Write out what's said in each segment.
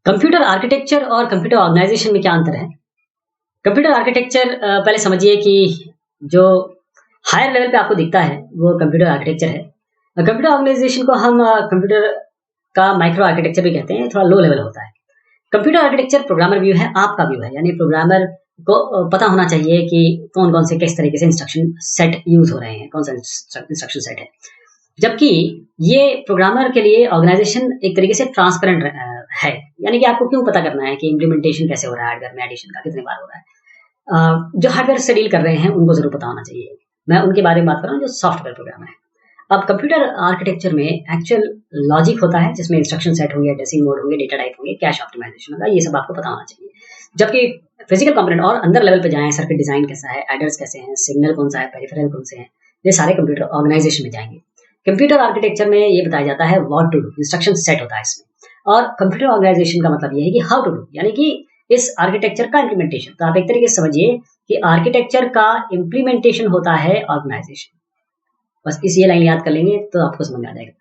Computer architecture और computer organisation में क्या अंतर है? कंप्यूटर आर्किटेक्चर पहले समझिए कि जो हायर लेवल पे आपको दिखता है वो कंप्यूटर आर्किटेक्चर है। कंप्यूटर ऑर्गेनाइजेशन को हम कंप्यूटर का माइक्रो आर्किटेक्चर भी कहते हैं, थोड़ा लो लेवल होता है। कंप्यूटर आर्किटेक्चर प्रोग्रामर व्यू है, आपका व्यू है, यानी प्रोग्रामर को पता होना चाहिए कि कौन कौन से किस तरीके से इंस्ट्रक्शन सेट यूज हो रहे हैं, कौन सा इंस्ट्रक्शन सेट है। जबकि ये प्रोग्रामर के लिए ऑर्गेनाइजेशन एक तरीके से ट्रांसपेरेंट है, यानी कि आपको क्यों पता करना है कि इम्प्लीमेंटेशन कैसे हो रहा है, हार्डवेयर में एडिशन का कितने बार हो रहा है। जो हार्डवेयर से डील कर रहे हैं उनको जरूर पता होना चाहिए। मैं उनके बारे में बात कर रहा हूँ जो सॉफ्टवेयर प्रोग्रामर है। अब कंप्यूटर आर्किटेक्चर में एक्चुअल लॉजिक होता है जिसमें इंस्ट्रक्शन सेट होंगे, ड्रेसिंग मोड होंगे, डेटा टाइप होंगे, कैश ऑप्टिमाइजेशन होगा, ये सब आपको पता होना चाहिए। जबकि फिजिकल कंपोनेंट और अंदर लेवल पे जाएं, सर्किट डिजाइन कैसा है, एडर्स कैसे हैं, सिग्नल कौन सा है, पेरिफेरल कौन से हैं, ये सारे कंप्यूटर ऑर्गेनाइजेशन में जाएंगे। कंप्यूटर आर्किटेक्चर में ये बताया जाता है what to do, instruction set होता है इसमें। और कंप्यूटर ऑर्गेनाइजेशन का मतलब ये है कि हाउ टू डू, यानी कि इस आर्किटेक्चर का इम्प्लीमेंटेशन। तो आप एक तरीके से समझिए कि आर्किटेक्चर का इम्प्लीमेंटेशन होता है ऑर्गेनाइजेशन। बस इस ये लाइन याद कर लेंगे तो आपको समझ में आ जाएगा।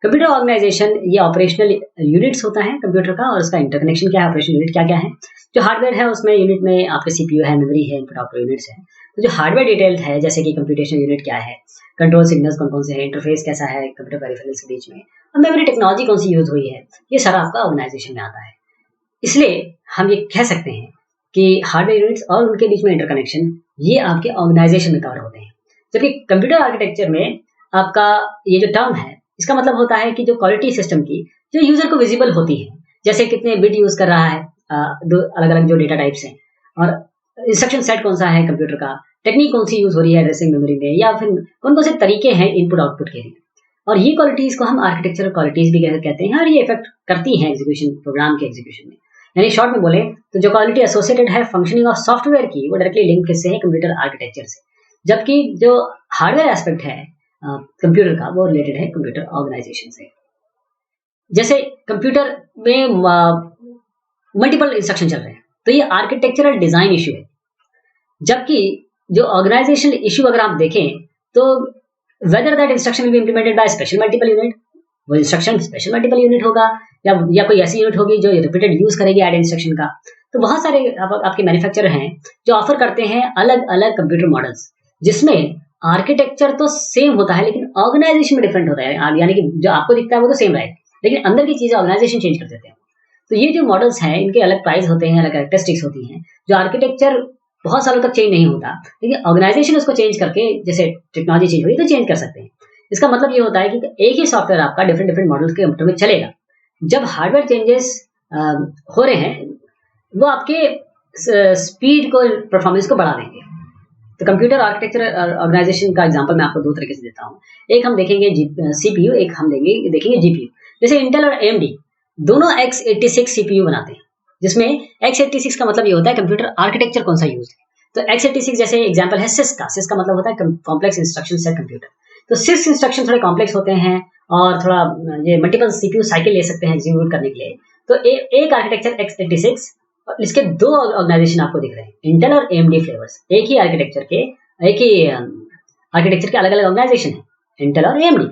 कंप्यूटर ऑर्गेनाइजेशन ये ऑपरेशनल यूनिट्स होता है कंप्यूटर का, और उसका इंटरकनेक्शन क्या है, ऑपरेशनल यूनिट क्या क्या है। जो हार्डवेयर है उसमें यूनिट में आपके सीपीयू है, मेमोरी है, इनपुट आउटपुट यूनिट्स है। तो जो हार्डवेयर डिटेल्ड है जैसे कि कंप्यूटेशन यूनिट क्या है, कंट्रोल सिग्नल्स कौन कौन से हैं, इंटरफेस कैसा है कंप्यूटर पेरिफेरल्स के बीच में, और मेमोरी टेक्नोलॉजी कौन सी यूज हुई है, ये सारा आपका ऑर्गेनाइजेशन में आता है। इसलिए हम ये कह सकते हैं कि हार्डवेयर यूनिट्स और उनके बीच में इंटरकनेक्शन ये आपके ऑर्गेनाइजेशन में कवर होते हैं। जबकि कंप्यूटर आर्किटेक्चर में आपका ये जो टर्म है इसका मतलब होता है कि जो क्वालिटी सिस्टम की जो यूजर को विजिबल होती है, जैसे कितने बिट यूज कर रहा है, दो अलग अलग जो डेटा टाइप्स हैं, और इंस्ट्रक्शन सेट कौन सा है कंप्यूटर का, टेक्निक कौन सी यूज हो रही है एड्रेसिंग मेमोरी में, या फिर कौन कौन से तरीके हैं इनपुट आउटपुट के लिए। और ये क्वालिटीज को हम आर्किटेक्चरल क्वालिटीज भी कहते हैं, और ये इफेक्ट करती हैं एग्जीक्यूशन, प्रोग्राम के एग्जीक्यूशन में। यानी शॉर्ट में बोले तो जो क्वालिटी एसोसिएटेड है फंक्शनिंग ऑफ सॉफ्टवेयर की, वो डायरेक्टली लिंक किससे है, कंप्यूटर आर्किटेक्चर से। जबकि जो हार्डवेयर एस्पेक्ट है कंप्यूटर का वो रिलेटेड है कंप्यूटर ऑर्गेनाइजेशन से। जैसे कंप्यूटर में मल्टीपल इंस्ट्रक्शन चल रहे हैं तो ये आर्किटेक्चरल डिजाइन इश्यू है। जबकि जो ऑर्गेनाइजेशन इश्यू अगर आप देखें तो whether that instruction will be implemented by special multiple unit, वो इंस्ट्रक्शन स्पेशल मल्टीपल यूनिट होगा, या कोई ऐसी यूनिट होगी जो रिपीटेड यूज करेगी ऐड इंस्ट्रक्शन का। तो बहुत सारे आपके मैन्युफैक्चरर हैं जो ऑफर करते हैं अलग अलग कंप्यूटर मॉडल्स, जिसमें आर्किटेक्चर तो सेम होता है लेकिन ऑर्गेनाइजेशन में डिफरेंट होता है। यानी कि जो आपको दिखता है वो तो सेम रहेगा लेकिन अंदर की चीजें ऑर्गेनाइजेशन चेंज कर देते हैं। तो ये जो मॉडल्स हैं इनके अलग प्राइस होते हैं, अलग कैरेक्टरिस्टिक्स होती हैं। जो आर्किटेक्चर बहुत सालों तक चेंज नहीं होता, लेकिन ऑर्गेनाइजेशन उसको चेंज करके, जैसे टेक्नोलॉजी चेंज हुई तो चेंज कर सकते हैं। इसका मतलब ये होता है कि एक ही सॉफ्टवेयर आपका डिफरेंट डिफरेंट मॉडल्स के कंप्यूटर में चलेगा। जब हार्डवेयर चेंजेस हो रहे हैं वो आपके स्पीड को, परफॉर्मेंस को बढ़ा देंगे। तो कंप्यूटर आर्किटेक्चर ऑर्गेनाइजेशन का एग्जांपल मैं आपको दो तरीके से देता हूँ। एक हम देखेंगे सीपीयू, एक हम देखेंगे जीपीयू। जैसे इंटेल और एएमडी दोनों x86 सीपीयू बनाते हैं, जिसमें x86 का मतलब ये होता है कंप्यूटर आर्किटेक्चर कौन सा यूज है। तो x86 जैसे एग्जांपल है सिस्क का मतलब होता है कॉम्प्लेक्स इंस्ट्रक्शन सेट कंप्यूटर। तो सिस्क इंस्ट्रक्शन थोड़े कॉम्प्लेक्स होते हैं और थोड़ा ये मल्टीपल सीपीयू साइकिल ले सकते हैं एग्जीक्यूट करने के लिए। तो एक आर्किटेक्चर x86 और इसके दो ऑर्गेनाइजेशन आपको दिख रहे हैं, इंटेल और एएमडी फ्लेवर्स। एक ही आर्किटेक्चर के अलग अलग ऑर्गेनाइजेशन है, इंटेल और एएमडी,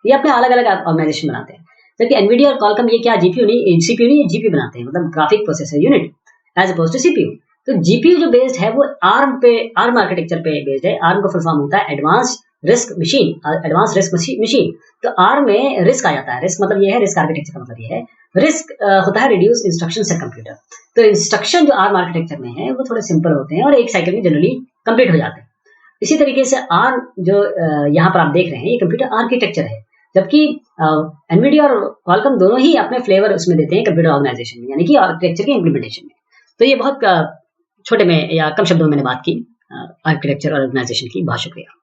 ये अपने अलग अलग ऑर्गेनाइजेशन बनाते हैं। जबकि एनवीडिया और क्वालकॉम ये क्या सीपीयू नहीं जीपीयू बनाते हैं, मतलब graphic processor unit as opposed to CPU. तो जीपीयू जो बेस्ड है वो आर्म आर्किटेक्चर पे बेस्ड है। आर्म का फुल फॉर्म होता है एडवांस रिस्क मशीन। तो आर्म में रिस्क आ जाता है। रिस्क मतलब ये है, रिस्क आर्किटेक्चर का मतलब ये है, रिस्क होता है रिड्यूस इंस्ट्रक्शन सेट कंप्यूटर। तो इंस्ट्रक्शन जो आर्म आर्किटेक्चर में है वो थोड़े सिंपल होते हैं और एक साइकिल में जनरली कंप्लीट हो जाते हैं। इसी तरीके से आर्म जो यहाँ पर आप देख रहे हैं ये कंप्यूटर आर्किटेक्चर है। जबकि एनवीडिया और क्वालकॉम दोनों ही अपने फ्लेवर उसमें देते हैं कंप्यूटर ऑर्गेनाइजेशन में, यानी कि आर्किटेक्चर के इंप्लीमेंटेशन में। तो ये बहुत छोटे में या कम शब्दों में मैंने बात की आर्किटेक्चर और ऑर्गेनाइजेशन की। बहुत शुक्रिया।